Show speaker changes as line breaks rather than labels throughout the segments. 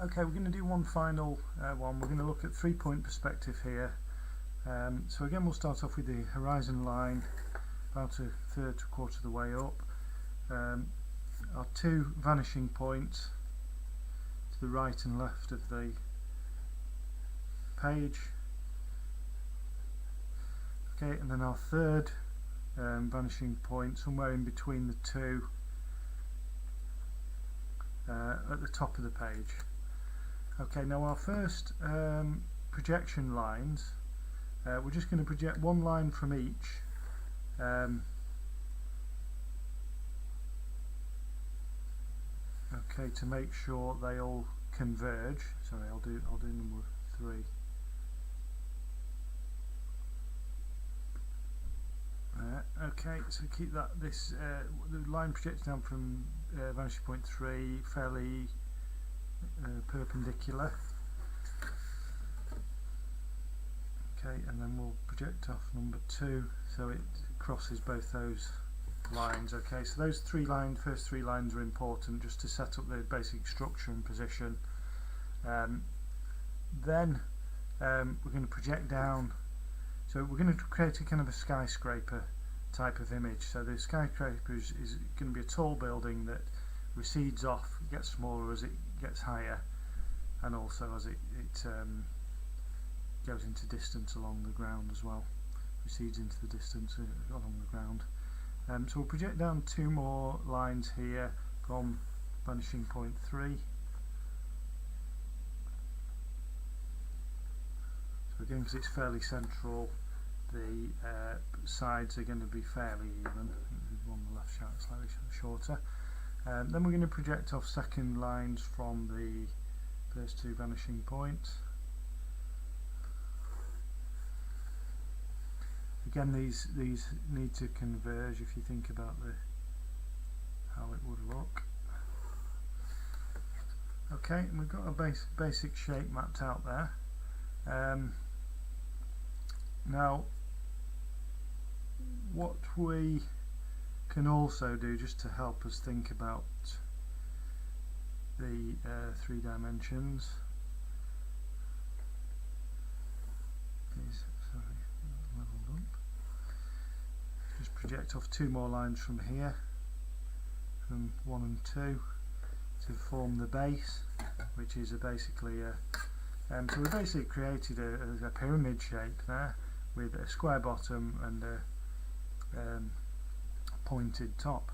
Okay, we're going to do one final one. We're going to look at 3-point perspective here. So again, we'll start off with the horizon line about a third to a quarter of the way up. Our two vanishing points to the right and left of the page. Okay, and then our third vanishing point somewhere in between the two at the top of the page. Okay, now our first projection lines, we're just going to project one line from each. Okay, to make sure they all converge. Sorry, I'll do number 3. Okay, so keep that the line projected down from vanishing point 3 fairly perpendicular. Okay, and then we'll project off number 2 so it crosses both those lines. Okay, so those first three lines are important just to set up the basic structure and position. Then we're going to project down, so we're going to create a kind of a skyscraper type of image. So the skyscraper is going to be a tall building that recedes off, gets smaller as it gets higher, and also as it goes into distance along the ground as well, recedes into the distance along the ground. So we'll project down 2 more lines here from vanishing point 3. So again, because it's fairly central, the sides are going to be fairly even. The one on the left slightly shorter. Then we're going to project off second lines from the first 2 vanishing points. Again, these need to converge if you think about how it would look. Okay, and we've got a basic shape mapped out there. Now, what we can also do, just to help us think about the 3 dimensions, is leveled up. Just project off 2 more lines from here, from 1 and 2, to form the base, which is basically a so we basically created a pyramid shape there with a square bottom and a pointed top.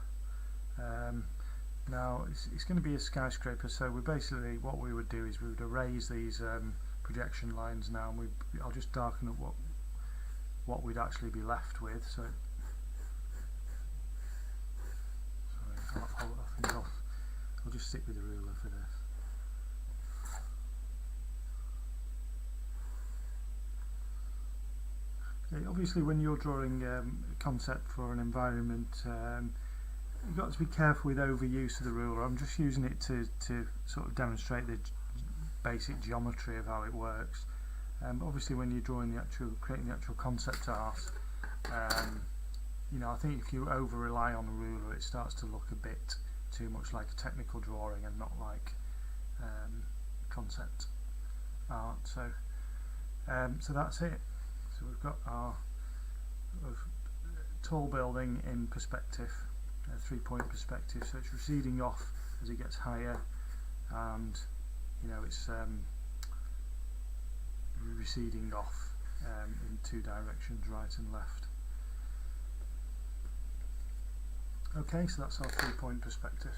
Now it's going to be a skyscraper, so what we would do is we would erase these projection lines now, and I'll just darken up what we'd actually be left with. So sorry, I think I'll just stick with the ruler for this. Okay, obviously when you're drawing a concept for an environment, you've got to be careful with overuse of the ruler. I'm just using it to sort of demonstrate the basic geometry of how it works. Obviously when you're creating the actual concept art, I think if you over rely on a ruler, it starts to look a bit too much like a technical drawing and not like concept art. So that's it. So we've got our tall building in perspective, 3-point perspective. So it's receding off as it gets higher, and it's receding off in 2 directions, right and left. Okay, so that's our 3-point perspective.